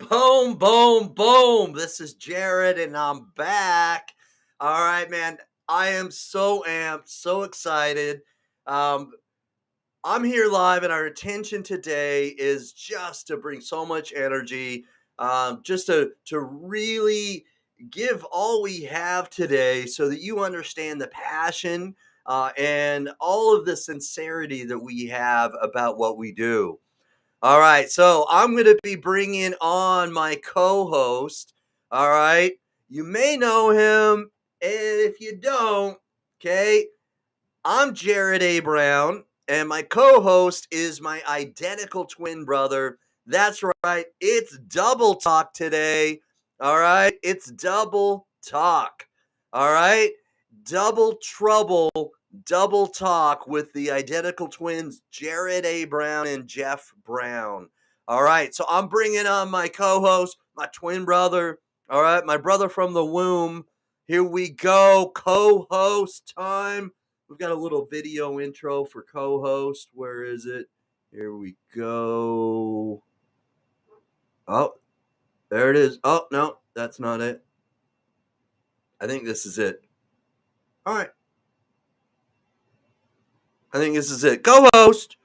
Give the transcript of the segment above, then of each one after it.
Boom, boom, boom. This is Jared, and I'm back. All right, man. I am so amped, so excited. Um, I'm here live, and our intention today is just to bring so much energy, just to really give all we have today, so that you understand the passion and all of the sincerity that we have about what we do. All right, so I'm going to be bringing on my co-host. All right, you may know him, and if you don't, okay, I'm Jared A. Brown, and my co-host is my identical twin brother. That's right, it's double talk today. All right, it's double talk. All right, double trouble, double talk with the identical twins, Jared A. Brown and Jeff Brown. All right, so I'm bringing on my co-host, my twin brother. All right, my brother from the womb. Here we go, co-host time. We've got a little video intro for co-host. Where is it? Here we go. Oh, there it is. Oh, no, that's not it. I think this is it. All right. I think this is it. Co-host.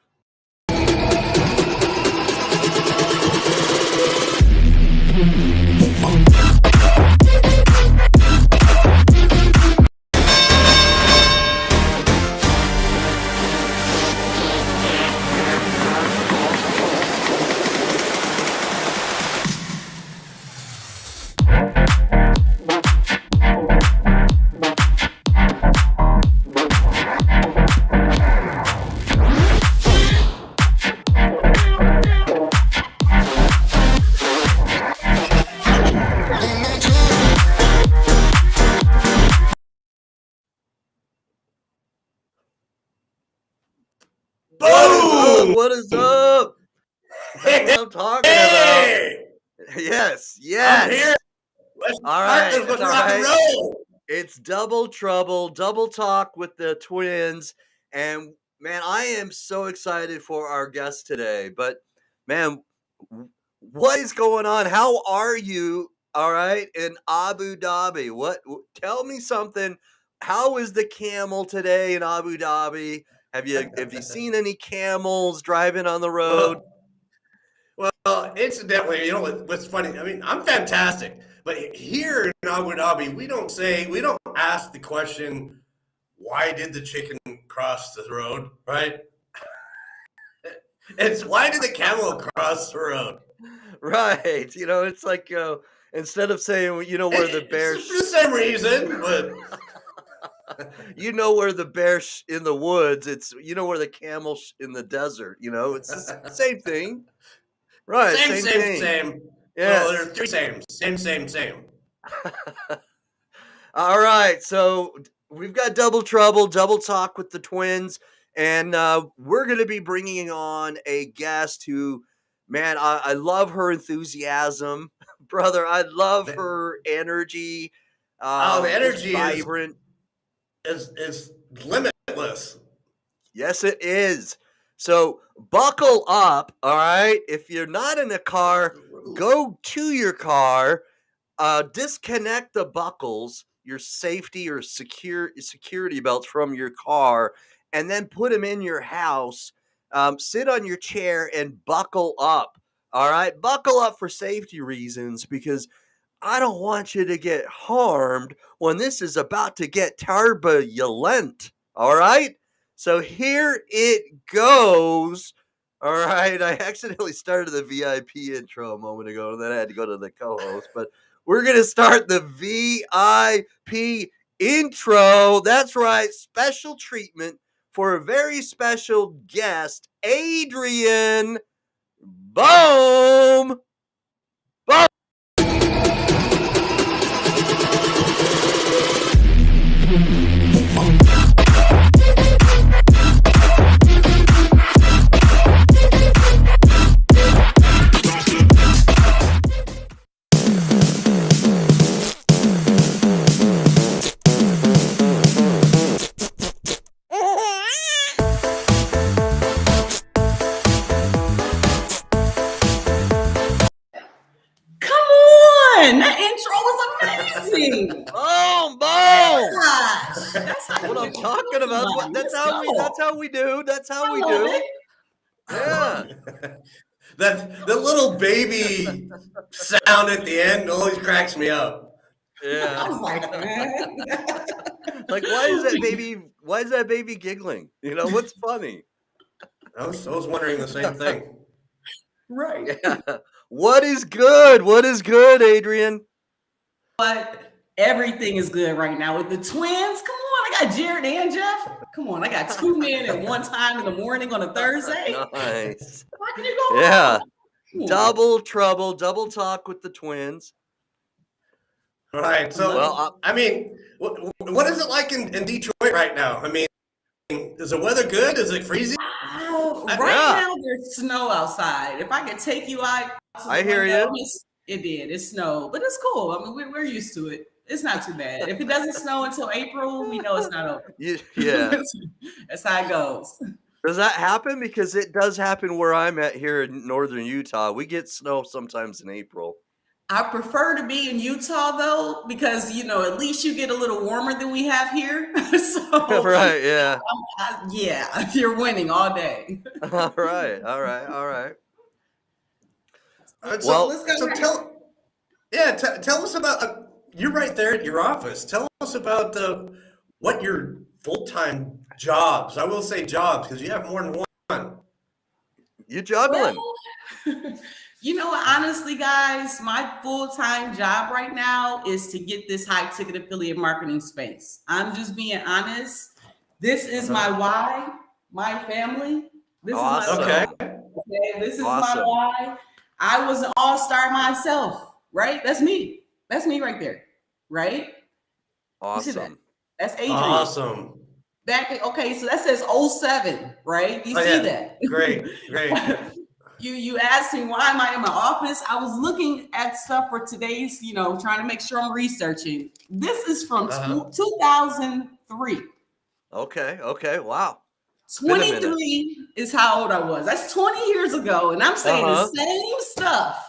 What is up? That's what I'm talking about. Yes, I'm here. yes. Let's All start right, this. Let's all rock and right. roll. It's double trouble, double talk with the twins. And man, I am so excited for our guest today. But man, what is going on? How are you? All right, in Abu Dhabi. Tell me something. How is the camel today in Abu Dhabi? Have you seen any camels driving on the road? Well, incidentally, what's funny? I mean, I'm fantastic, but here in Abu Dhabi, we don't ask the question, why did the chicken cross the road, right? It's why did the camel cross the road? Right. It's like instead of saying, where the bear It's for the same reason, but where the bear in the woods, it's where the camel in the desert, it's the same thing. Right, same thing. same. Well, Yes. there's three same. All right, so we've got double trouble, double talk with the twins, and we're going to be bringing on a guest who, man, I love her enthusiasm, brother. I love her energy. The energy vibrant. is limitless. Yes, it is. So buckle up, all right? If you're not in a car, go to your car, disconnect the buckles, your safety or security belts from your car, and then put them in your house. Sit on your chair and buckle up. All right, buckle up for safety reasons, because I don't want you to get harmed when this is about to get turbulent. All right, so here it goes. All right, I accidentally started the VIP intro a moment ago, and then I had to go to the co-host, but we're going to start the VIP intro. That's right, special treatment for a very special guest, Adrian. Boom! Boom! amazing. Boom, boom. Gosh, that's how What you I'm make you talking feel about. somebody. That's Let's how we. That's go. how we do. That's how I we love do. it. Yeah. That the little baby sound at the end always cracks me up. Yeah. I was like, man. Like, why is that baby? Why is that baby giggling? You know what's funny? I was wondering the same thing. Right. Yeah. What is good? What is good, Adrian? But everything is good right now with the twins. Come on, I got Jared and Jeff. Come on, I got two men at one time in the morning on a Thursday. Nice. Why can you go Yeah. wrong? Come on. Double trouble, double talk with the twins. All right. So, Well, I mean, what is it like in Detroit right now? I mean, is the weather good? Is it freezing? Right Yeah. now there's snow outside. If I could take you out to the I hear window, you. it did. It snowed, but it's cool. I mean, we're used to it. It's not too bad. If it doesn't snow until April, we know it's not over. Yeah. That's how it goes. Does that happen? Because it does happen where I'm at here in northern Utah. We get snow sometimes in April. I prefer to be in Utah though, because at least you get a little warmer than we have here. So Right, yeah. yeah, you're winning all day. All right, all right, all right. So, let's go. so tell us about. You're right there at your office. Tell us about what your full-time jobs. I will say jobs because you have more than one. You juggling. Well, honestly, guys, my full-time job right now is to get this high-ticket affiliate marketing space. I'm just being honest. This is my why, my family. This Awesome. is my why. Okay? This is Awesome. my why. I was an all-star myself, right? That's me. That's me right there, right? You see that? Awesome. That's Adrian. Awesome. Okay, so that says 07, right? You see that? Great. You asked me why am I in my office? I was looking at stuff for today's, trying to make sure I'm researching. This is from 2003. Okay. Wow. 23 is how old I was. That's 20 years ago. And I'm saying the same stuff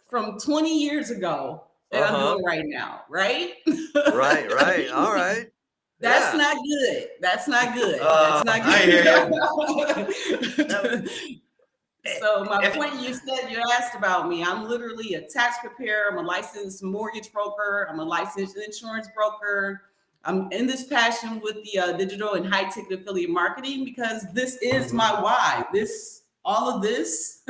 from 20 years ago that I'm doing right now, right? Right. All right. That's not good. That's not good. I hear you. So my point, you asked about me. I'm literally a tax preparer. I'm a licensed mortgage broker. I'm a licensed insurance broker. I'm in this passion with the digital and high ticket affiliate marketing because this is my why. All of this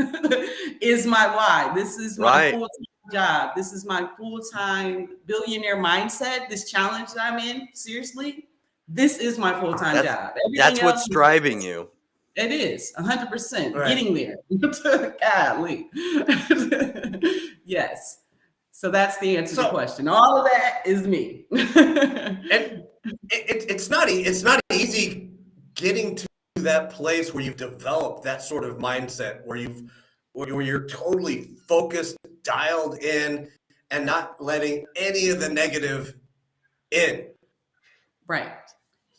is my why. This is my full-time job. This is my full-time billionaire mindset. This challenge that I'm in, seriously, this is my full-time job. That's what's driving you. It is 100% getting there. Golly. Yes. So that's the answer to the question. All of that is me. And it's not easy getting to that place where you've developed that sort of mindset where you're totally focused, dialed in, and not letting any of the negative in. Right.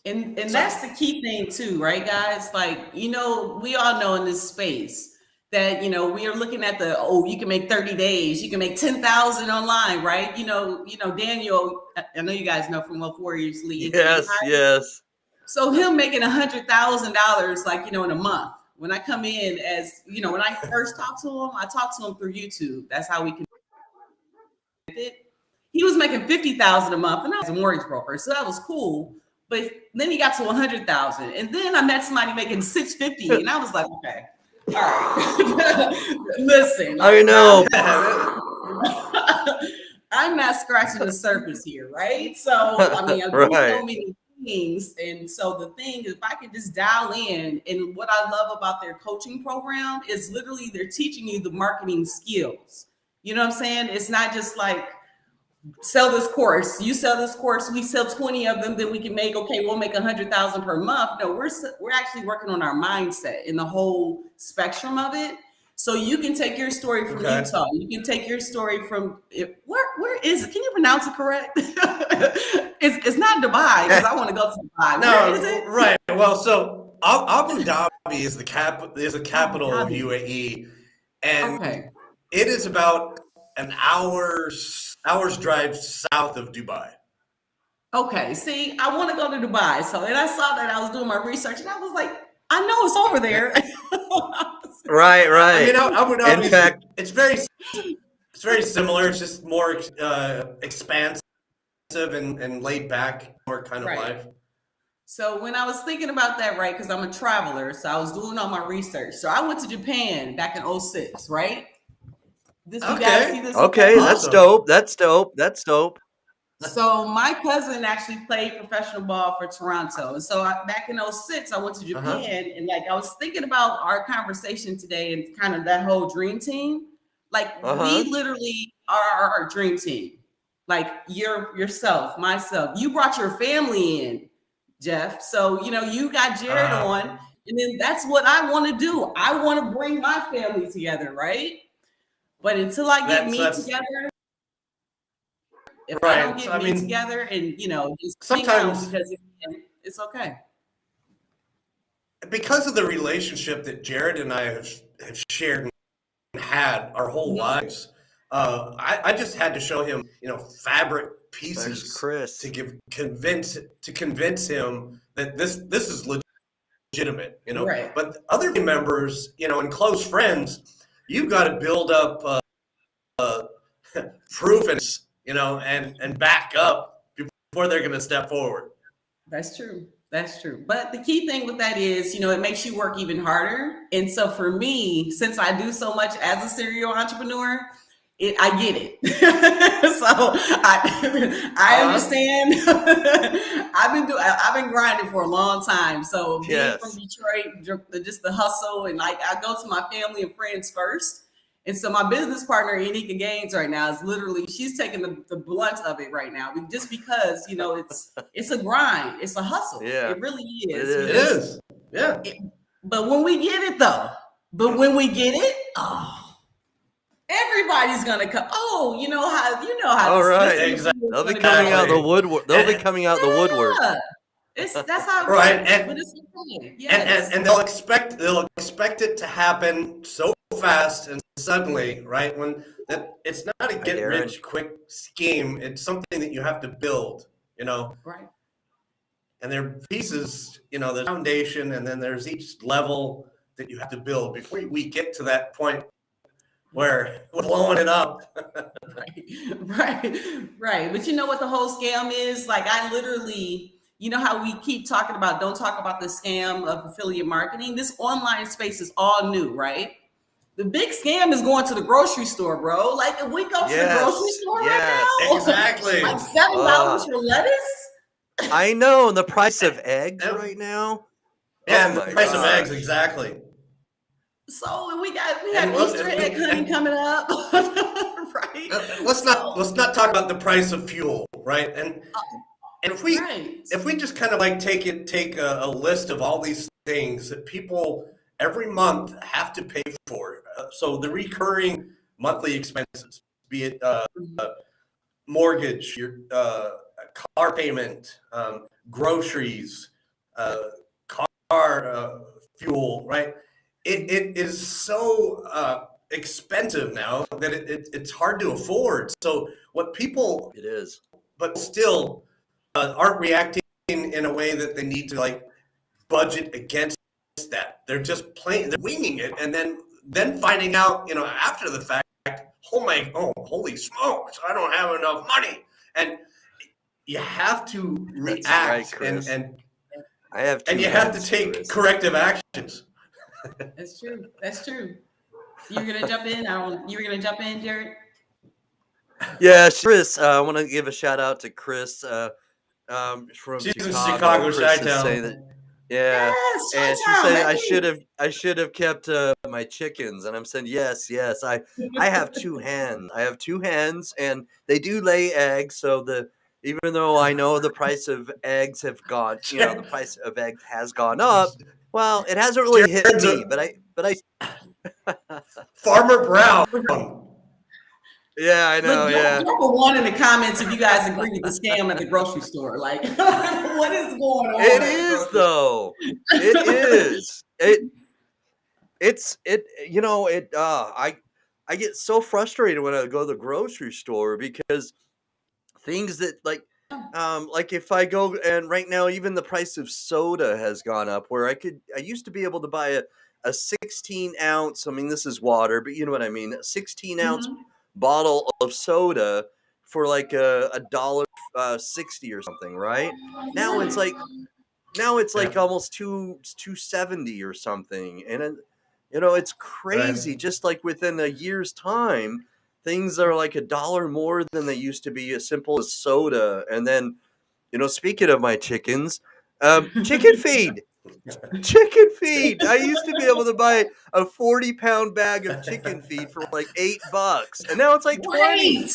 And that's the key thing too, right, guys? Like, we all know in this space that, we are looking at you can make 30 days, you can make 10,000 online, right? Daniel, I know you guys know from Warriors League. Yes. So him making $100,000, like, in a month. When I come in as, when I first talked to him, I talked to him through YouTube. That's how we connected. He was making $50,000 a month and I was a mortgage broker. So that was cool. But then he got to 100,000, and then I met somebody making 650, and I was like, okay, all right, listen. I know. I'm not scratching the surface here, right? So I mean, I do so many things, and so the thing is, if I can just dial in, and what I love about their coaching program is literally they're teaching you the marketing skills. You know what I'm saying? It's not just like, sell this course, you sell this course, we sell 20 of them, then we can we'll make 100,000 per month. No, we're actually working on our mindset in the whole spectrum of it. So you can take your story from Utah, you can take your story from where is it? Can you pronounce it correct? It's not Dubai, because I want to go to Dubai. No, where is it? Right. Well, so Abu Dhabi is the capital of UAE, and it is about an hour hours drive south of Dubai. Okay, see, I want to go to Dubai. So, and I saw that I was doing my research, and I was like, I know it's over there. Right, I mean, right. Abu In Dhabi, fact, it's very similar. It's just more expansive and laid back, more kind of Right. life. So when I was thinking about that, right, because I'm a traveler, so I was doing all my research. So I went to Japan back in '06, right? This you guys see Okay, this? okay, Okay. that's awesome. dope. That's dope. That's dope. So my cousin actually played professional ball for Toronto. And so back in '06, I went to Uh-huh. Japan, and like I was thinking about our conversation today and kind of that whole dream team. Like we Uh-huh. literally are our dream team. Like yourself, myself. You brought your family in, Jeff. So you got Jared Uh, on, and then that's what I want to do. I want to bring my family together, right? But until I get me that's together, if I don't right. So, get I me mean, together and just hang out sometimes because it's okay. because of the relationship that Jared and I have shared and had our whole Mhm. lives, I just had to show him, fabric There's pieces Chris. to convince him that this is legitimate, Right. But other team members, and close friends, you've got to build up uh, proof and back up before they're going to step forward. That's true. That's true. But the key thing with that is, it makes you work even harder. And so for me, since I do so much as a serial entrepreneur, I get it. So I Uh-huh. understand. I've been grinding for a long time. So being from Yes. Detroit, just the hustle, and like I go to my family and friends first. And so my business partner, Anika Gaines, right now is literally she's taking the blunt of it right now, just because it's a grind, it's a hustle, Yeah, it really it is. It is. is. Yeah. But when we get it though, oh, everybody's gonna come. Oh, you know how All this right. interview is They'll be gonna go. coming out the Exactly. woodwork. They'll be And coming out the woodwork. Yeah, that's how it right. works. But it's okay. And Yes. they'll expect it to happen so fast and suddenly, right? When that it's not a Hi, get Darren. rich quick scheme. It's something that you have to build, Right. and there are pieces, there's foundation, and then there's each level that you have to build before we get to that point where we're blowing it up. Right. But you know what the whole scam is? Like I literally, how we keep talking about don't talk about the scam of affiliate marketing. This online space is all new, right? The big scam is going to the grocery store, bro. Like if we go to the grocery Yes. store right Yes. now, Exactly. like $7 Uh, for lettuce. I know. And the price of eggs And- right now. Oh yeah, and the my price of eggs, gosh. exactly. So we And have Easter egg hunting coming up. Right. let's not So let's not talk about the price of fuel, right? And right. if we just kind of like take a list of all these things that people every month have to pay for, so the recurring monthly expenses, be it mortgage, your car payment, groceries, uh, car fuel, right? It is so expensive now that it's hard to afford. So what people, It is. but still aren't reacting in a way that they need to like budget against that. They're just they're winging it, and then finding out, after the fact, holy smokes, I don't have enough money, and you have to That's right, react Chris. and I have two you have to hands, take Chris. corrective actions. That's true. That's true. You're gonna jump in. You were gonna jump in, Jared. Yeah, Chris. I want to give a shout out to Chris from She's in Chicago. Chicago, Chris is saying that. Chi-Town. Yeah, Yes, and she Chi-Town. said That's me. I should have kept my chickens, and I'm saying yes. I have two hands. I have two hands, and they do lay eggs. So even though I know the price of eggs the price of eggs has gone up. Well, it hasn't really hit Jared's me, a but I Farmer Brown. yeah, I Look, know, yeah. drop a one in the comments if you guys agree with the scam at the grocery store. Like, what is going It on at the is grocery though. It is. It's it. You know it. I get so frustrated when I go to the grocery store because things that like if I go and right now even the price of soda has gone up where I used to be able to buy a 16 ounce, I mean this is water, but you know what I mean, a 16-ounce Mhm. bottle of soda for like a dollar 60 or something, right? Now it's like now it's Yeah. like almost 270 or something. And you know, it's Right. crazy. Just like within a year's time, things are like a dollar more than they used to be, as simple as soda. And then, you know, speaking of my chickens, chicken feed. Chicken feed. I used to be able to buy a 40-pound bag of chicken feed for like $8, and now it's like Right. 20.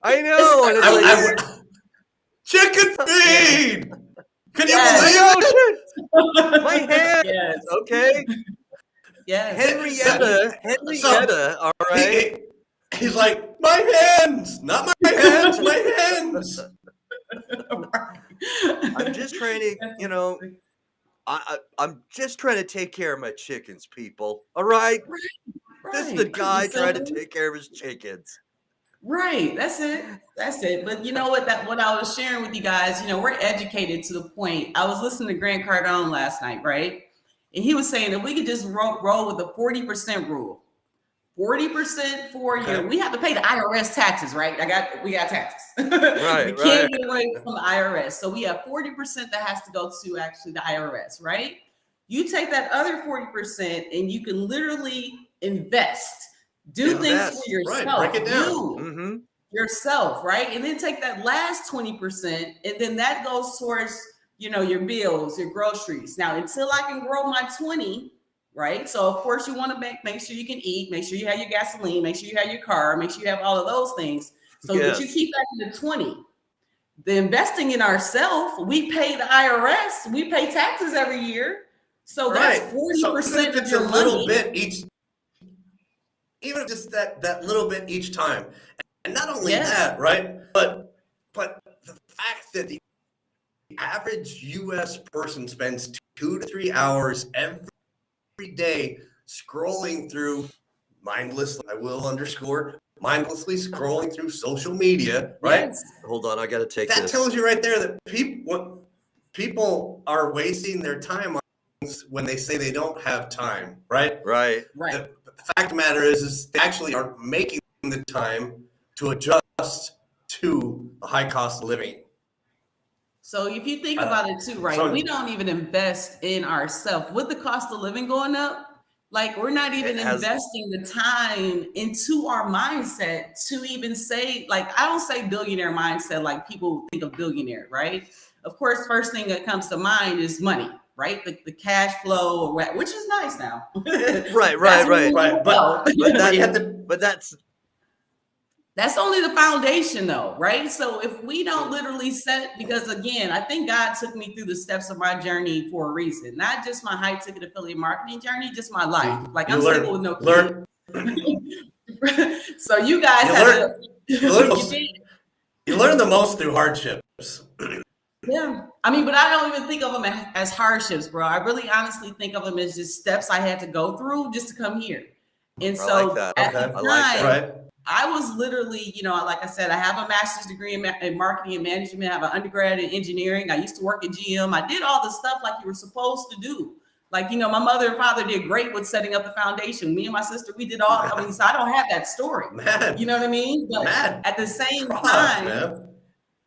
I It's know, and it's like, I, crazy. chicken Yeah. feed. Can you I Yes. believe know, it? my hands. Yes. Okay, Yes. So Henrietta, all he, right? he he's like, my hands, not my hands, my hands. I'm just trying to, you know, I'm just trying to take care of my chickens, people. All right, this is the Right. Pretty guy trying to simple. take care of his chickens. Right. That's it. That's it. But you know what? That what I was sharing with you guys. We're educated to the point. I was listening to Grant Cardone last night, right? And he was saying that we could just roll with the 40% rule. 40% for Okay. we have to pay the IRS taxes, right? We got taxes. We Right, can't right. get away from the IRS. So we have 40% that has to go to actually the IRS, right? You take that other 40% and you can literally invest, do things for Invest. Right. Break yourself, it down. you Mm-hmm. yourself, right? And then take that last 20%, and then that goes towards, your bills, your groceries. Now, until I can grow my 20, right? So of course you want to make sure you can eat, make sure you have your gasoline, make sure you have your car, make sure you have all of those things. So, but you Yes. keep that in the 20. The investing in ourselves, we pay the IRS, we pay taxes every year. So that's Right. So even 40% if of it's a your little money. bit each, even if just that little bit each time, and not only Yes. that, right? But the fact that the average U.S. person spends 2 to 3 hours every day scrolling through mindlessly, I will underscore, mindlessly scrolling through social media, right? Yes. Hold on, I got to take That this. tells you right there that people are wasting their time on things when they say they don't have time, right? Right. Right. The fact of the matter is they actually are making the time to adjust to a high cost of living. So if you think Uh, about it too, right? We so don't even invest in ourselves. With the cost of living going up, like we're not It even has. investing the time into our mindset to even say, like, I don't say billionaire mindset like people think of billionaire, right? Of course, first thing that comes to mind is money, right? The cash flow, which is nice now. Right, That's right, where we right. want to but go. But but that, you have to but that's That's only the foundation, though, right? So if we don't literally set, because again, I think God took me through the steps of my journey for a reason, not just my high ticket affiliate marketing journey, just my life. Like you I'm single with learn no kids. learn So you guys you had to, learn you learn you most, did. you learn the most through hardships. Yeah. I mean, but I don't even think of them as hardships, bro. I really honestly think of them as just steps I had to go through just to come here. And I like so that. at the Okay. I like time, that. Right. I was literally, like I said, I have a master's degree in marketing and management. I have an undergrad in engineering. I used to work at GM. I did all the stuff like you were supposed to do. Like, my mother and father did great with setting up the foundation. Me and my sister, we did all, I mean, so I don't have that story. You Man, know what I mean? But mad at the same props, time, man.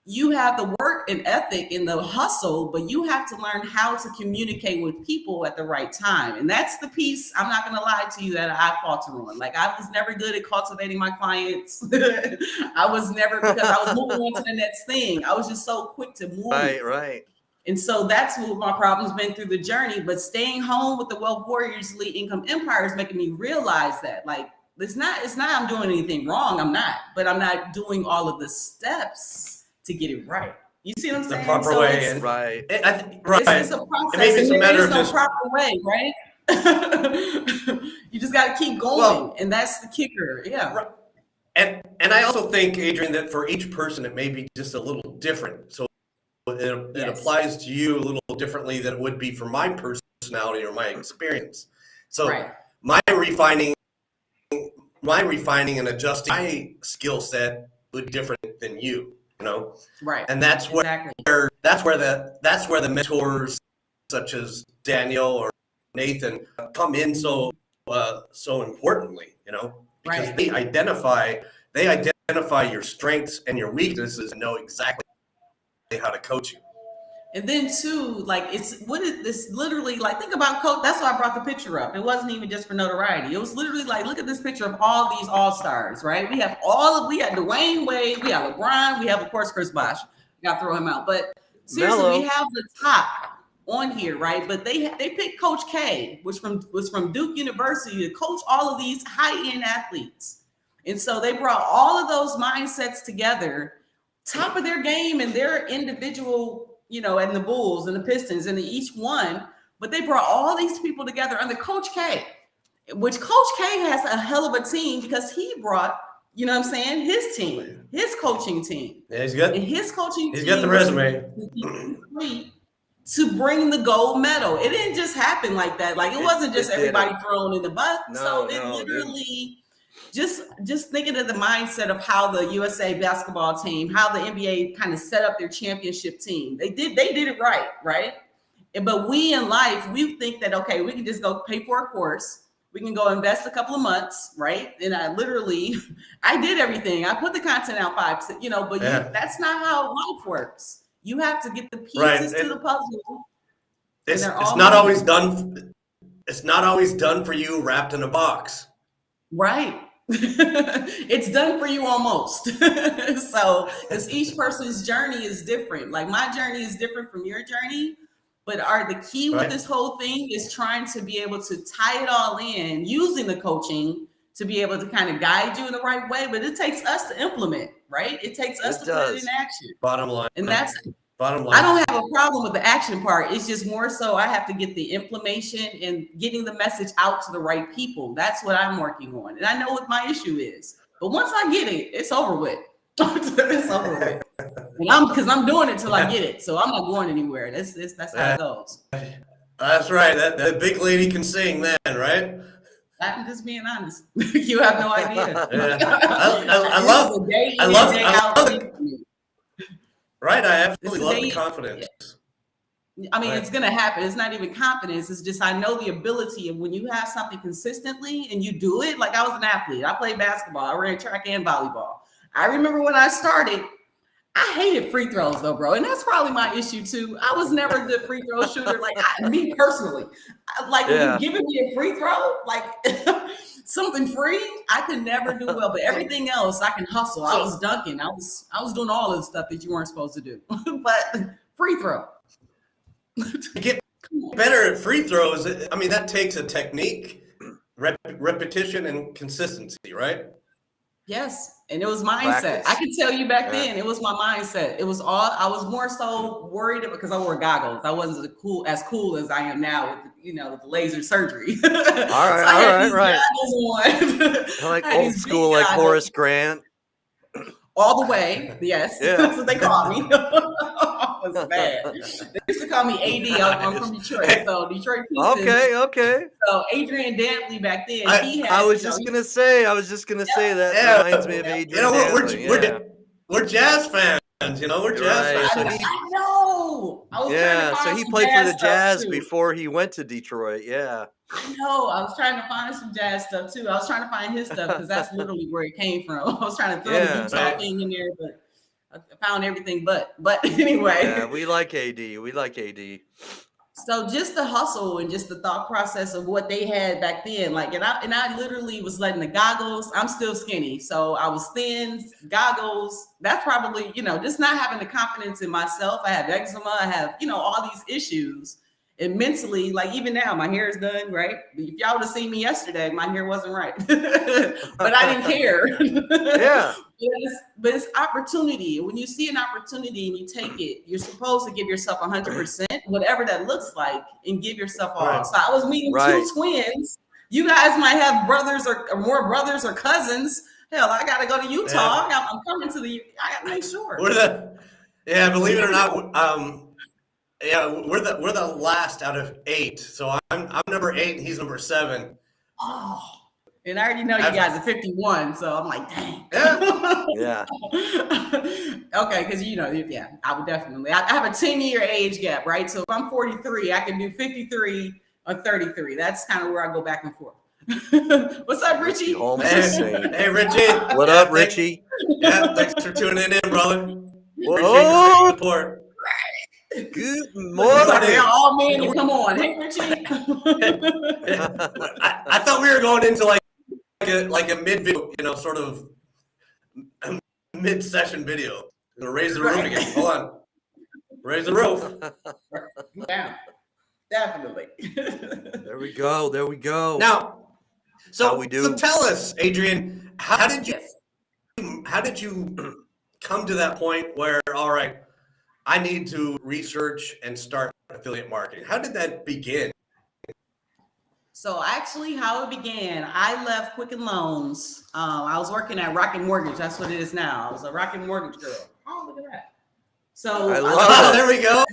you have the work and ethic and the hustle, but you have to learn how to communicate with people at the right time. And that's the piece, I'm not going to lie to you, that I falter on. Like, I was never good at cultivating my clients. I was never, because I was moving on to the next thing. I was just so quick to move. Right, right. And so that's what my problem's been through the journey. But staying home with the Wealth Warriors Elite Income Empire is making me realize that, like, it's not I'm doing anything wrong. I'm not, but I'm not doing all of the steps to get it right. You see what I'm The saying? proper So way. it's And Right. right. it's a And process, maybe it's and a there matter is of no just proper way, right? You just got to keep going, well, and that's the kicker. Yeah. right. And I also think, Adrian, that for each person it may be just a little different. So it Yes. applies to you a little differently than it would be for my personality or my experience. So Right. my refining my refining and adjusting my skill set would be different than you, you know? Right. And that's where Exactly. that's where the mentors such as Daniel or Nathan come in so importantly, you know, because Right. they identify your strengths and your weaknesses and know exactly how to coach you. And then too, like it's what is this literally like think about coach. That's why I brought the picture up. It wasn't even just for notoriety. It was literally like, look at this picture of all these all-stars, right? We had Dwayne Wade, we have LeBron, we have of course Chris Bosh. Gotta throw him out. But seriously, Mellow. we have the top on here, right? But they picked Coach K, which was from Duke University, to coach all of these high-end athletes. And so they brought all of those mindsets together, top of their game and their individual, you know, and the Bulls and the Pistons and each one, but they brought all these people together under Coach K, which Coach K has a hell of a team because he brought, you know what I'm saying, his team, his coaching team. Yeah, he's good. And his coaching He's team got the resume to bring the gold medal. It didn't just happen like that. Like it wasn't just everybody thrown in the bus. So it literally just thinking of the mindset of how the USA basketball team, how the NBA kind of set up their championship team. They did it right? But we in life, we think that, okay, we can just go pay for a course. We can go invest a couple of months, right? And I did everything. I put the content out but that's not how life works. You have to get the pieces to the puzzle. It's not always done. It's not always done for you wrapped in a box. Right. It's done for you almost. So, because each person's journey is different. Like my journey is different from your journey. But the key with this whole thing is trying to be able to tie it all in, using the coaching to be able to kind of guide you in the right way. But it takes us to implement, right? It takes us to put it in action. Bottom line. And that's bottom line. I don't have a problem with the action part. It's just more so I have to get the implementation and getting the message out to the right people. That's what I'm working on. And I know what my issue is. But once I get it, it's over with. It's over with. And because I'm doing it till I get it. So I'm not going anywhere. That's how it goes. That's right. That big lady can sing then, right? I'm just being honest. You have no idea. Yeah. I love right. I absolutely love the confidence. I mean, it's going to happen. It's not even confidence. It's just, I know the ability of when you have something consistently and you do it. Like I was an athlete. I played basketball. I ran track and volleyball. I remember when I started, I hated free throws though, bro. And that's probably my issue too. I was never a good free throw shooter. Like me personally, you giving me a free throw, like something free, I could never do well. But everything else, I can hustle. I was dunking. I was doing all of the stuff that you weren't supposed to do. But free throw. To get better at free throws, I mean, that takes a technique, repetition, and consistency, right? Yes. And it was mindset. Practice. I can tell you back then, it was my mindset. It was I was more so worried because I wore goggles. I wasn't as cool as I am now with with the laser surgery. All right, right. I like old school, like Horace Grant. All the way, yes. Yeah. That's what they call me. It was bad. They used to call me AD. I'm from Detroit, so Detroit Pistons. Okay. So Adrian Dantley back then, I was just gonna say that reminds me of Adrian Dantley. We're Jazz fans. We're Jazz fans. I know. So he played for the Jazz before he went to Detroit. Yeah. I know. I was trying to find some Jazz stuff too. I was trying to find his stuff because that's literally where it came from. I was trying to throw the Utah thing in there, but I found everything but anyway. Yeah, we like AD. So just the hustle and just the thought process of what they had back then, like, and I literally was letting the goggles. I'm still skinny, so I was thin, goggles. That's probably just not having the confidence in myself. I have eczema. I have all these issues, and mentally, like even now, my hair is done right. If y'all would have seen me yesterday, my hair wasn't right, but I didn't care. Yeah. But it's opportunity. When you see an opportunity and you take it, you're supposed to give yourself 100%, whatever that looks like, and give yourself all. Right. So I was meeting two twins. You guys might have brothers or more brothers or cousins. Hell, I got to go to Utah. Yeah. I'm coming to I got to make sure. Believe it or not, we're the last out of 8. So I'm number 8 and he's number 7. Oh. And I already know you guys are 51, so I'm like, dang. Yeah. Okay, because yeah, I would definitely. I have a 10-year age gap, right? So if I'm 43, I can do 53 or 33. That's kind of where I go back and forth. What's up, Richie? Holmes is saying. Hey, Richie. What up, Richie? Thanks for tuning in, brother. Appreciate Whoa! your support. Good Looks like they're morning. all men to come on. Hey, Richie. I thought we were going into like a mid video, sort of mid-session video. Gonna raise the roof again. Hold on. Raise the roof. Yeah, definitely. There we go. There we go. Now, How we do. So tell us, Adrian, how did you come to that point where, all right, I need to research and start affiliate marketing? How did that begin? So actually, how it began, I left Quicken Loans. I was working at Rocket Mortgage. That's what it is now. I was a Rocket Mortgage girl. Oh, look at that. So I love it. There we go.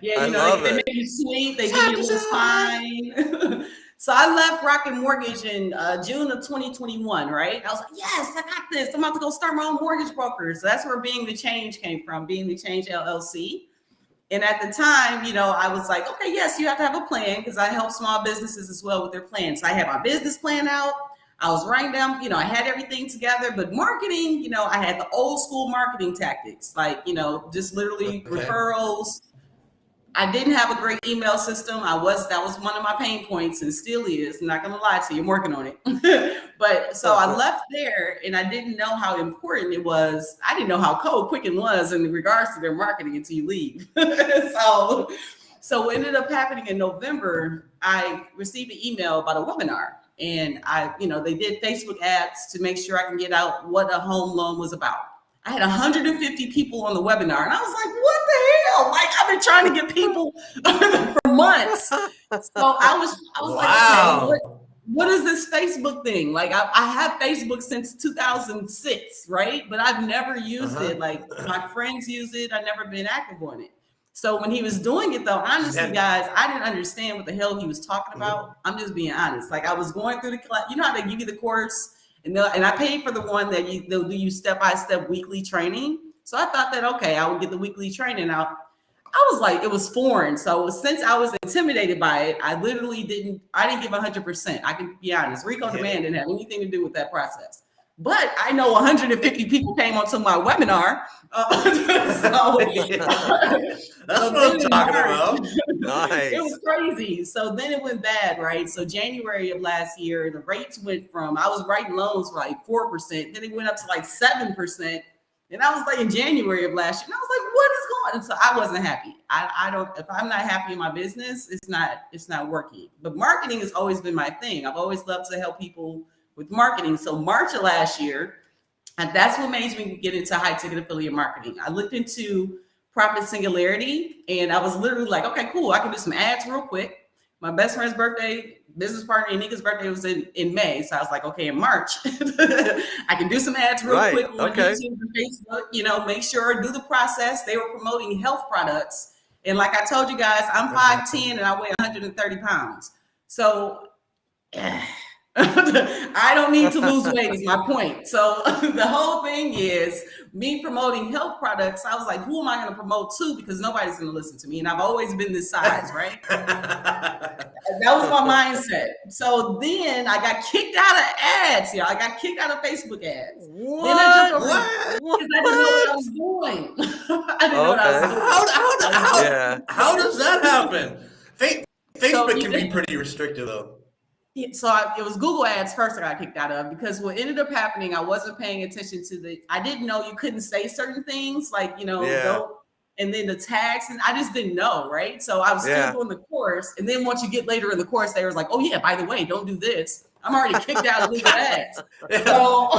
Yeah, they make you sweet. They give you a little spine. So I left Rocket Mortgage in June of 2021, right? I was like, yes, I got this. I'm about to go start my own mortgage broker. So that's where Being the Change came from, Being the Change LLC. And at the time, I was like, okay, yes, you have to have a plan because I help small businesses as well with their plans. So I had my business plan out. I was writing down, I had everything together, but marketing, I had the old school marketing tactics, like, just literally referrals. I didn't have a great email system. That was one of my pain points and still is. I'm not going to lie to you. I'm working on it. But so I left there and I didn't know how important it was. I didn't know how cold Quicken was in regards to their marketing until you leave. So what ended up happening in November, I received an email about a webinar. And they did Facebook ads to make sure I can get out what a home loan was about. I had 150 people on the webinar, and I was like, what the hell? Like, I've been trying to get people for months. So I was Wow. like, okay, what is this Facebook thing? Like, I have Facebook since 2006, right? But I've never used it. Like, my friends use it. I've never been active on it. So when he was doing it, though, honestly, guys, I didn't understand what the hell he was talking about. I'm just being honest. Like, I was going through the class. You know how they give you the course? And I paid for the one that they'll do you step-by-step weekly training. So I thought that, okay, I would get the weekly training out. I was like, it was foreign. So since I was intimidated by it, I didn't give 100%. I can be honest. Rico Demand didn't have anything to do with that process. But I know 150 people came onto my webinar. That's what I'm talking about. Nice. It was crazy. So then it went bad, right? So January of last year, the rates went from, I was writing loans for like 4%, then it went up to like 7%. And I was like in January of last year, and I was like, what is going on? So I wasn't happy. If I'm not happy in my business, it's not working. But marketing has always been my thing. I've always loved to help people with marketing. So March of last year, and that's what made me get into high ticket affiliate marketing. I looked into Profit Singularity and I was literally like, okay, cool. I can do some ads real quick. My best friend's birthday, business partner Anika's birthday was in May. So I was like, okay, in March, I can do some ads real quick on YouTube and Facebook, make sure I do the process. They were promoting health products. And like I told you guys, I'm 5'10" and I weigh 130 pounds. So I don't need to lose weight is my point. So the whole thing is me promoting health products. I was like, who am I going to promote to? Because nobody's going to listen to me. And I've always been this size, right? That was my mindset. So then I got kicked out of ads. I got kicked out of Facebook ads. What? Then I jumped over because I didn't know what I was doing. I didn't know what I was doing. How does that happen? Facebook can be pretty restrictive, though. So it was Google ads first I got kicked out of because what ended up happening, I wasn't paying attention to I didn't know you couldn't say certain things like, don't, and then the tags, and I just didn't know, right? So I was still doing the course. And then once you get later in the course, they was like, oh yeah, by the way, don't do this. I'm already kicked out of Google ads. So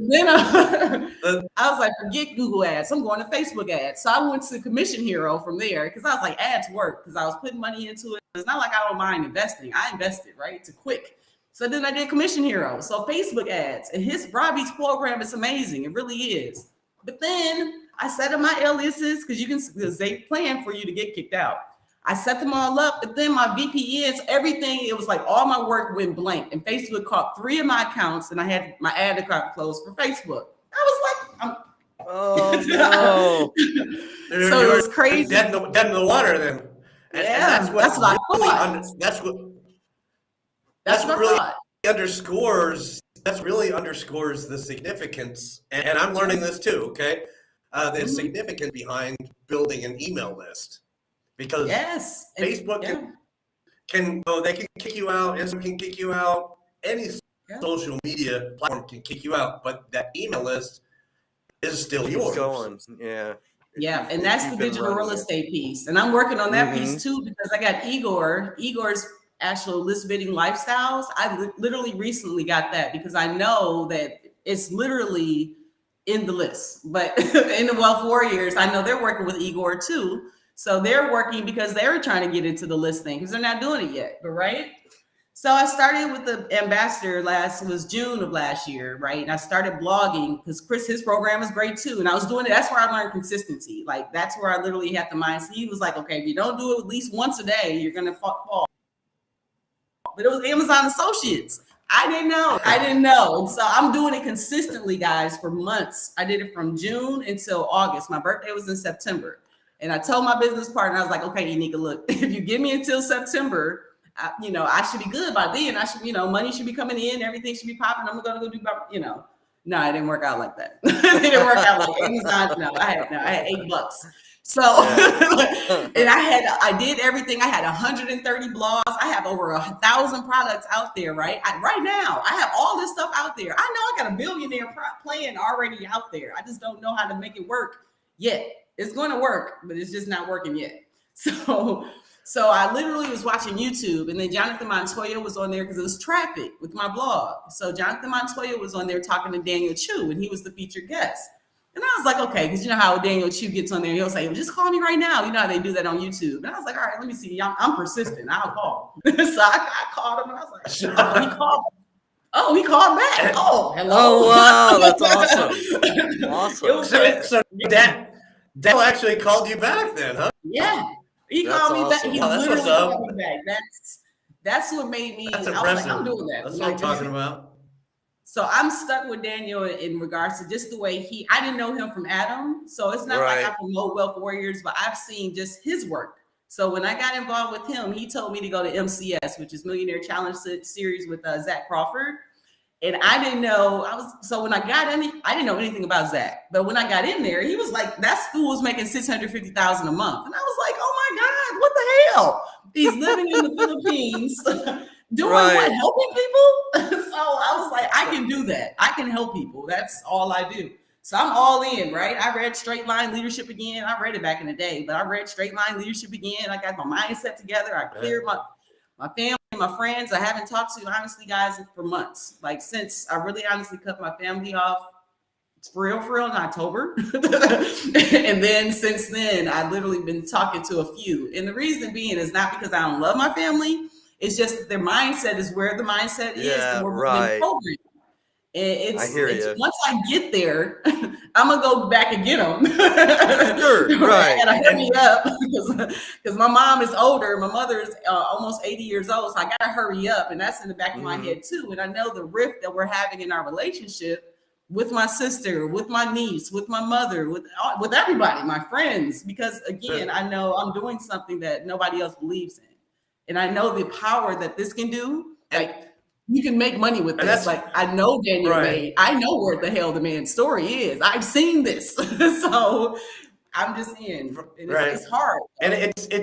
then I was like, forget Google ads. I'm going to Facebook ads. So I went to Commission Hero from there because I was like, ads work because I was putting money into it. It's not like I don't mind investing. I invested, right? It's quick. So then I did Commission Hero. So Facebook ads and Robbie's program is amazing. It really is. But then I set up my aliases because they plan for you to get kicked out. I set them all up, but then my VPNs, everything, it was like all my work went blank. And Facebook caught 3 of my accounts, and I had my ad account closed for Facebook. I was like, oh no. So it was crazy. Dead in the water then. And that's what I thought. That's what really underscores the significance, and I'm learning this too, okay? The significance behind building an email list. Because Facebook can kick you out, Instagram can kick you out, any social media platform can kick you out, but that email list is still yours. Going. Yeah. Yeah, and that's the digital real estate piece. And I'm working on that piece too, because I got Igor's actual list bidding lifestyles. I literally recently got that because I know that it's literally in the list. But in the Wealth Warriors, I know they're working with Igor too. So they're working because they're trying to get into the listing because they're not doing it yet. But right. So I started with the ambassador was June of last year, right? And I started blogging because Chris, his program is great too. And I was doing it. That's where I learned consistency. Like that's where I literally had the mindset. He was like, okay, if you don't do it at least once a day, you're going to fall. But it was Amazon Associates. I didn't know. And so I'm doing it consistently, guys, for months. I did it from June until August. My birthday was in September. And I told my business partner, I was like, okay, Unika, look, if you give me until September, I should be good by then. I should, money should be coming in. Everything should be popping. I'm going to go do, No, it didn't work out like that. It didn't work out like Amazon. No, I had $8. So, and I did everything. I had 130 blogs. I have over 1,000 products out there, right? Right now, I have all this stuff out there. I know I got a Billionaire plan already out there. I just don't know how to make it work yet. It's going to work, but it's just not working yet. So I literally was watching YouTube, and then Jonathan Montoya was on there because it was traffic with my blog. So Jonathan Montoya was on there talking to Daniel Chu, and he was the featured guest. And I was like, okay, because you know how Daniel Chu gets on there, he'll say, well, just call me right now. You know how they do that on YouTube. And I was like, all right, let me see. I'm persistent. I'll call. So I called him, and I was like, oh, he called. Oh, he called back. Oh, hello. Oh, wow. That's awesome. Awesome. So Daniel actually called you back then, huh? Yeah. He called me back. He literally called me back. That's what made me. That's I was like, I'm doing that. That's what I'm talking about. So I'm stuck with Daniel in regards to just the way I didn't know him from Adam. So it's not like I promote Wealth Warriors, but I've seen just his work. So when I got involved with him, he told me to go to MCS, which is Millionaire Challenge Series with Zach Crawford. And I didn't know. When I got in, I didn't know anything about Zach. But when I got in there, he was like, that school was making $650,000 a month. And I was like, oh my God, what the hell? He's living in the Philippines, doing what? Helping people? So I was like, I can do that. I can help people. That's all I do. So I'm all in, right? I read Straight Line Leadership again. I read it back in the day, but I read Straight Line Leadership again. I got my mindset together. I cleared my family, my friends. I haven't talked to, honestly, guys, for months. Like since I really honestly cut my family off for real in October. And then since then, I've literally been talking to a few. And the reason being is not because I don't love my family. It's just that their mindset is where the mindset is. The more we're programmed. And once I get there, I'm gonna go back and get them. Sure, right. I gotta hurry up because my mom is older. My mother is almost 80 years old, so I gotta hurry up, and that's in the back of my head too. And I know the rift that we're having in our relationship with my sister, with my niece, with my mother, with everybody, my friends, because again, I know I'm doing something that nobody else believes in, and I know the power that this can do. Like, you can make money with this. Like, I know Daniel made. I know where the hell the man's story is. I've seen this. So I'm just in. It's hard. And it's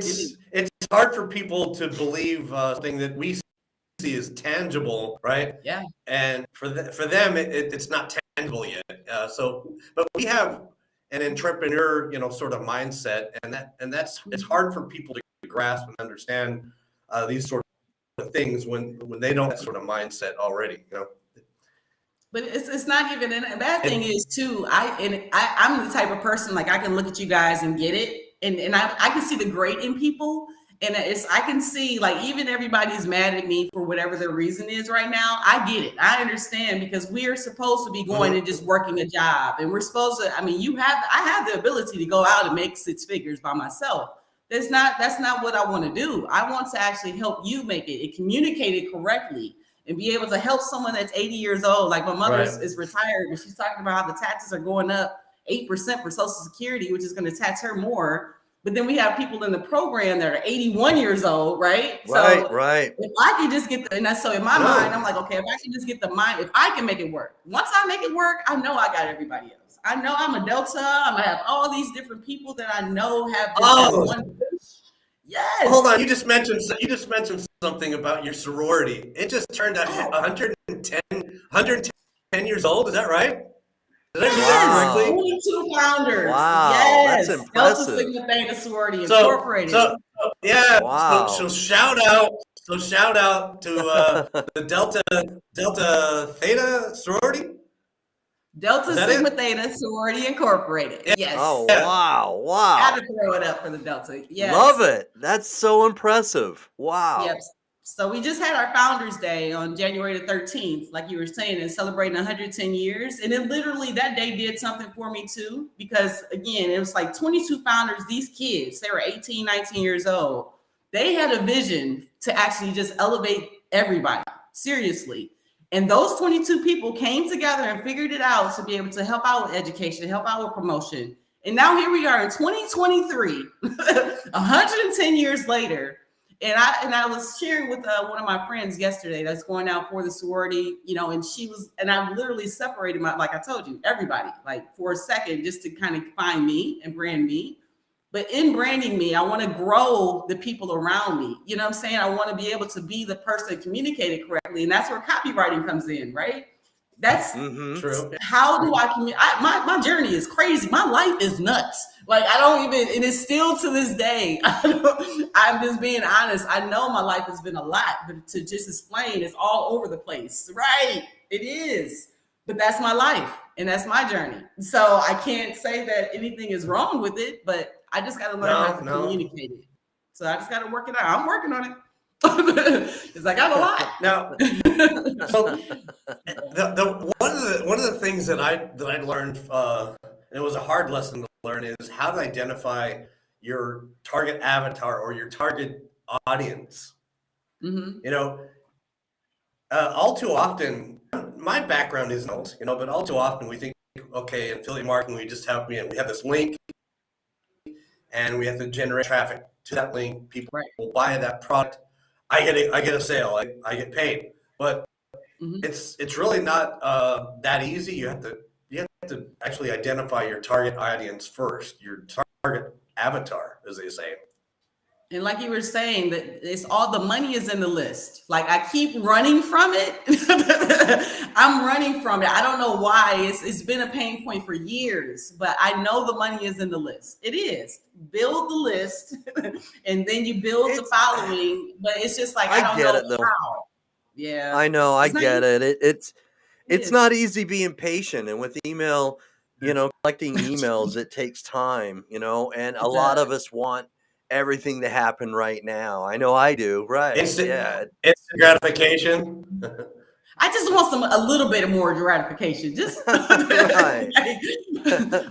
hard for people to believe something that we see as tangible, right? Yeah. And for them, it's not tangible yet. But we have an entrepreneur, sort of mindset, and that's it's hard for people to grasp and understand these sort of things when they don't have that sort of mindset already, But it's not even. And the bad thing is too. I'm the type of person, like, I can look at you guys and get it, and I can see the great in people, and I can see, like, even everybody's mad at me for whatever their reason is right now. I get it. I understand, because we are supposed to be going and just working a job, and we're supposed to. I mean, I have the ability to go out and make 6 figures by myself. That's not what I want to do. I want to actually help you make it and communicate it correctly and be able to help someone that's 80 years old. Like my mother is retired, and she's talking about how the taxes are going up 8% for Social Security, which is going to tax her more. But then we have people in the program that are 81 years old, right? Right. If I can just get and that's so in my mind, I'm like, okay, if I can just get the mind, if I can make it work. Once I make it work, I know I got everybody else. I know I'm a Delta. I'm gonna have all these different people that I know have one. Yes. Hold on. You just mentioned something about your sorority. It just turned out 110 years old. Is that right? Did I read that correctly? 22 founders. Wow, yes. that's impressive. Delta Sigma Theta Sorority Incorporated. Yeah. Wow. So shout out to the Delta Theta sorority. Delta Sigma Theta Sorority Incorporated. Yeah. Yes. Oh, wow. Got to throw it up for the Delta. Yes. Love it. That's so impressive. Wow. Yep. So we just had our Founders Day on January the 13th, like you were saying, and celebrating 110 years. And it literally, that day did something for me too, because again, it was like 22 founders, these kids, they were 18, 19 years old. They had a vision to actually just elevate everybody, seriously. And those 22 people came together and figured it out to be able to help out with education, help out with promotion. And now here we are in 2023, 110 years later. And I was sharing with one of my friends yesterday that's going out for the sorority, and I literally separated like I told you, everybody, like for a second, just to kind of find me and brand me. But in branding me, I want to grow the people around me. You know what I'm saying? I want to be able to be the person that communicated correctly. And that's where copywriting comes in, right? That's true. How do I communicate? My journey is crazy. My life is nuts. Like I don't even, and it's still to this day. I'm just being honest. I know my life has been a lot, but to just explain, it's all over the place. Right. It is. But that's my life and that's my journey. So I can't say that anything is wrong with it, but I just got to learn how to communicate it. So I just got to work it out. I'm working on it. Because I got a lot. Now, so one of the things that I learned, and it was a hard lesson to learn, is how to identify your target avatar or your target audience. Mm-hmm. All too often, my background is not, but all too often we think, okay, in affiliate marketing, we just have this link, and we have to generate traffic to that link. People will buy that product. I get a sale. I get paid, but it's really not that easy. You have to actually identify your target audience first, your target avatar, as they say. And like you were saying, that it's all the money is in the list. Like I keep running from it. I'm running from it. I don't know why. It's been a pain point for years, but I know the money is in the list. It is. Build the list, and then you build the following. But it's just like I don't know how. Yeah, I know. I get it. It's not easy being patient, and with email, collecting emails, it takes time. And a lot of us want everything to happen right now. I know I do. Right. Instant gratification. I just want a little bit more gratification. Just right.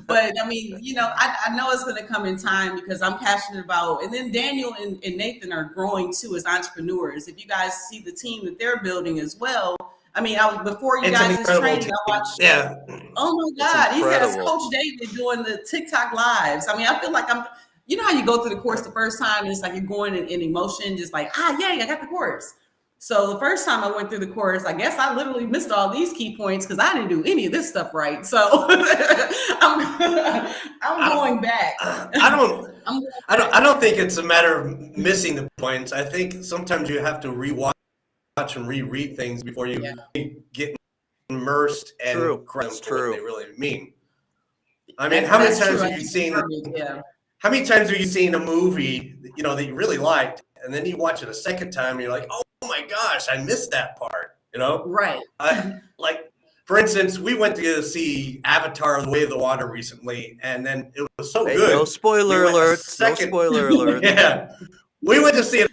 But I mean, I know it's going to come in time because I'm passionate about, and then Daniel and Nathan are growing too as entrepreneurs. If you guys see the team that they're building as well. I mean, before you guys is training, I watched. Yeah. Oh my God. He says Coach David doing the TikTok lives. I mean, I feel like you know how you go through the course the first time, and it's like you're going in emotion, just like, yay, I got the course. So the first time I went through the course, I guess I literally missed all these key points because I didn't do any of this stuff right. So I'm going back. I don't think it's a matter of missing the points. I think sometimes you have to rewatch and reread things before you get immersed and grasp what they really mean. I mean, how many times have you seen? How many times have you seen a movie, that you really liked, and then you watch it a second time, and you're like, oh my gosh, I missed that part, Right. Like, for instance, we went to see Avatar: The Way of the Water recently, and then it was so good. No spoiler alerts. No spoiler alerts. Yeah. We went to see it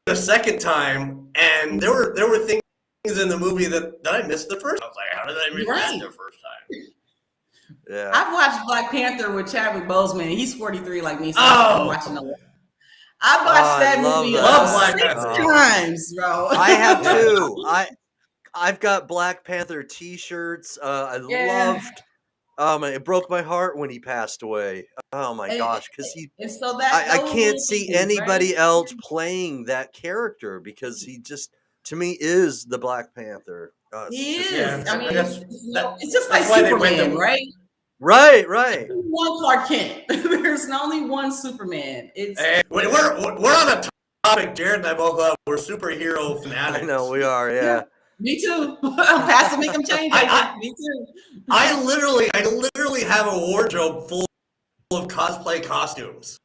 the second time, and there were things in the movie that I missed the first time. I was like, how did I miss that the first time? Yeah. I've watched Black Panther with Chadwick Boseman. He's 43 like me, so I'm watching a lot. I watched I that love movie Love that. Black six Panther. times, bro. I have Yeah. too. I've got Black Panther T-shirts. I Yeah. loved. It broke my heart when he passed away. Oh my And, gosh, because he, and so that I those can't little see things, right? anybody else playing that character because he just, to me, is the Black Panther. It's He just is. Yeah, I I mean, guess it's just like that's why they went Superman, the. right? right, right. One Clark Kent. There's only one Superman. It's Hey, we're on a topic. Jared and I both love. We're superhero I know fanatics. we are. yeah. Yeah. Me too. I'm past to make them change I, agent. Me too. I literally have a wardrobe full of cosplay costumes.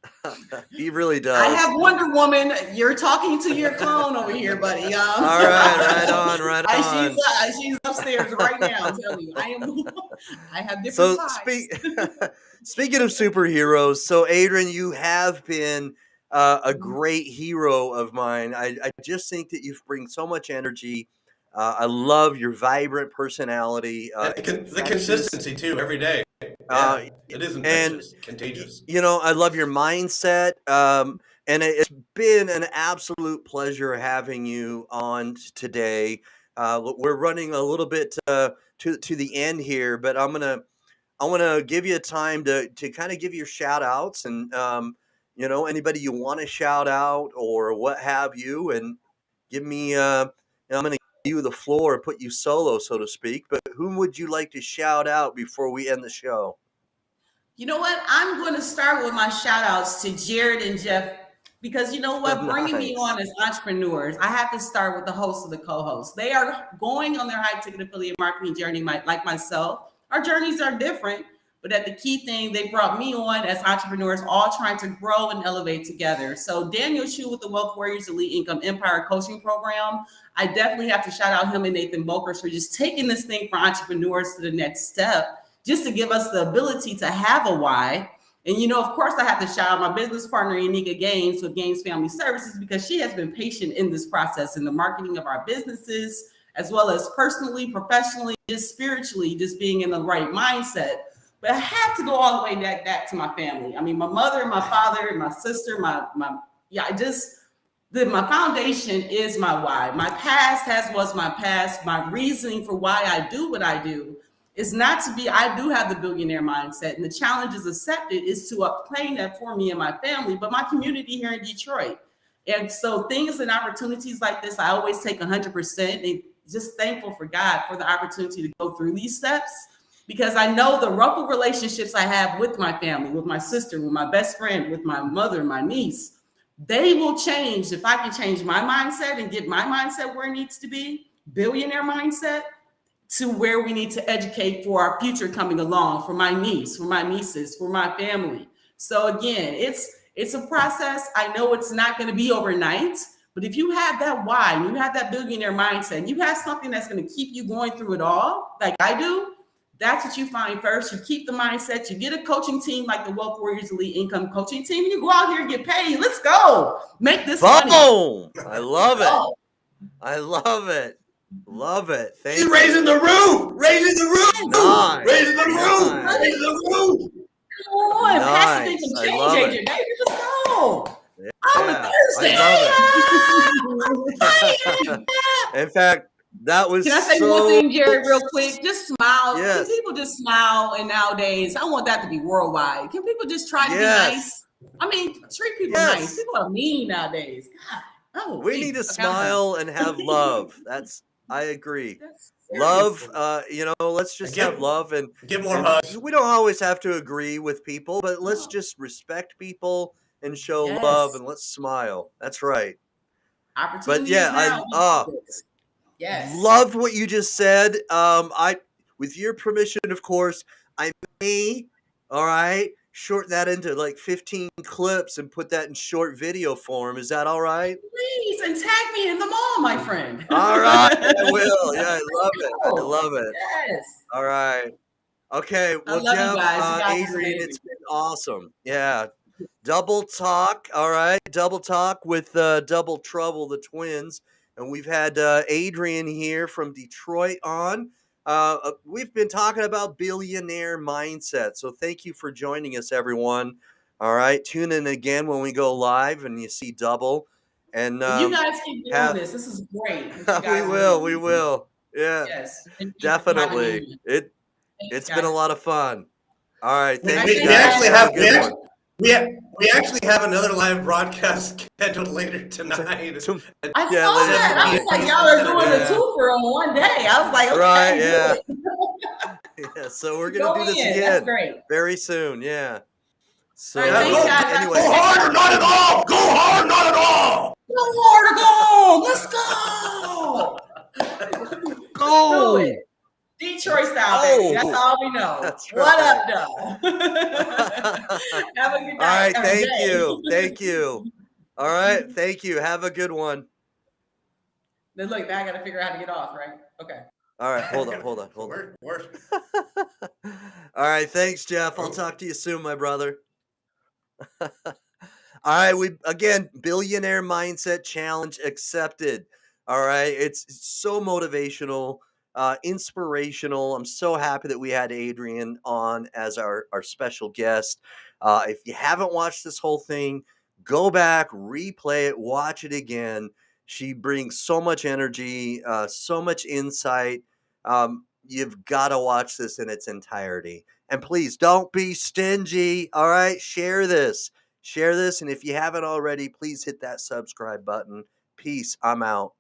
He really I does. have Wonder Woman. You're talking to your clone over here, buddy. All right, right on, right on. She's upstairs right now. I'm telling you, I am. I have different So sides. speaking of superheroes, so Adrian, you have been a great hero of mine. I just think that you bring so much energy. I love your vibrant personality. And It's the infectious. consistency too, every day. Uh, Yeah, it is and infectious, contagious. I love your mindset. And it's been an absolute pleasure having you on today. We're running a little bit to the end here, but I want to give you a time to kind of give your shout outs and anybody you want to shout out or what have you, and give me I'm going to give you the floor, put you solo, so to speak. But whom would you like to shout out before we end the show? You know what? I'm going to start with my shout outs to Jared and Jeff because you know what? Bringing me Nice. on as entrepreneurs, I have to start with the host and the co host. They are going on their high ticket affiliate marketing journey, like myself. Our journeys are different, but at the key thing, they brought me on as entrepreneurs, all trying to grow and elevate together. So, Daniel Shu with the Wealth Warriors Elite Income Empire Coaching Program, I definitely have to shout out him and Nathan Bokers for just taking this thing for entrepreneurs to the next step just to give us the ability to have a why. And, of course, I have to shout out my business partner, Yanika Gaines with Gaines Family Services, because she has been patient in this process in the marketing of our businesses, as well as personally, professionally, just spiritually, just being in the right mindset. But I have to go all the way back to my family. I mean, my mother, my father, my sister, my foundation is my why. My past was my past. My reasoning for why I do what I do is not to be, I do have the billionaire mindset, and the challenge is accepted is to obtain that for me and my family, but my community here in Detroit. And so things and opportunities like this, I always take 100% and just thankful for God for the opportunity to go through these steps because I know the ruffled relationships I have with my family, with my sister, with my best friend, with my mother, my niece, they will change if I can change my mindset and get my mindset where it needs to be, billionaire mindset, to where we need to educate for our future coming along, for my niece, for my nieces, for my family. So again, it's a process. I know it's not going to be overnight, but if you have that why, and you have that billionaire mindset, and you have something that's going to keep you going through it all, like I do, that's what you find first. You keep the mindset. You get a coaching team like the Wealth Warriors Elite Income Coaching Team. You go out here and get paid. Let's go. Make this money. Boom! I love it. I love it. Love it. Thank He's you. raising the roof, raising the roof, Nice. raising the roof, Nice. raising the roof. Come on, passive Nice. income I change love agent, baby. Let's go. Yeah, On a Thursday. I love it. In fact, that was Can I say so. one thing, Jared, real quick? Just smile. Yes. Can people just smile? And nowadays, I want that to be worldwide. Can people just try to be Yes. nice? I mean, treat people Yes. nice. People are mean nowadays. God. Oh, We need to smile and have love. I agree. Love, let's just have love and Give more hugs. we don't always have to agree with people, but let's just respect people and show love and let's smile. That's right. But Opportunities yeah, now. Yes. loved what you just said. With your permission, of course, I may, all right, shorten that into like 15 clips and put that in short video form. Is that all right? Please, and tag me in the mall, my friend. All right, I will. Yeah, I love it. I love it. Yes. All right. Okay. I Well, love you Jeff, guys. You guys are Adrian, amazing. it's been awesome. Yeah. Double talk. All right. Double talk with Double Trouble, the twins. And we've had Adrian here from Detroit on. We've been talking about billionaire mindset. So thank you for joining us, everyone. All right. Tune in again when we go live and you see double. And You guys keep doing have this. This is great that you we guys are will, doing we this. will. Yeah, Yes. Thank you for tagging me definitely. in. Thanks, It's been a guys. lot of fun. All right. We, All right, Thank you we, thanks, we guys. actually guys. Have a have good one. we actually have another live broadcast scheduled later tonight at I Yeah, saw later 7 that. I tonight. was like, p.m. y'all are Eastern doing the Standard Yeah. Time. twofer on one day. I was like, Right. okay, Yeah. good. Yeah. So we're gonna Go do this in. That's again great. very soon. Yeah. All right, Now thanks, So guys. I go anyway, appreciate hard or not at all. Go hard, not at all. Go more to go. Let's go. Let's do it. go. Detroit style, baby. That's Oh, all we know. that's What right. up, though? Have a good All night right. or Thank day. you. Thank you. All right. Thank you. Have a good one. Then look, now I got to figure out how to get off, right? Okay. All right. Hold on. Worse. All right. Thanks, Jeff. I'll Oh. talk to you soon, my brother. All right. We again, billionaire mindset challenge accepted. All right. It's so motivational, inspirational. I'm so happy that we had Adrian on as our special guest. If you haven't watched this whole thing, go back, replay it, watch it again. She brings so much energy, so much insight. You've got to watch this in its entirety. And please don't be stingy. All right. Share this. Share this. And if you haven't already, please hit that subscribe button. Peace. I'm out.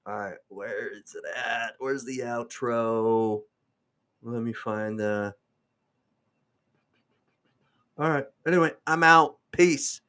All right. Where is it at? Where's the outro? Let me find the. All right. Anyway, I'm out. Peace.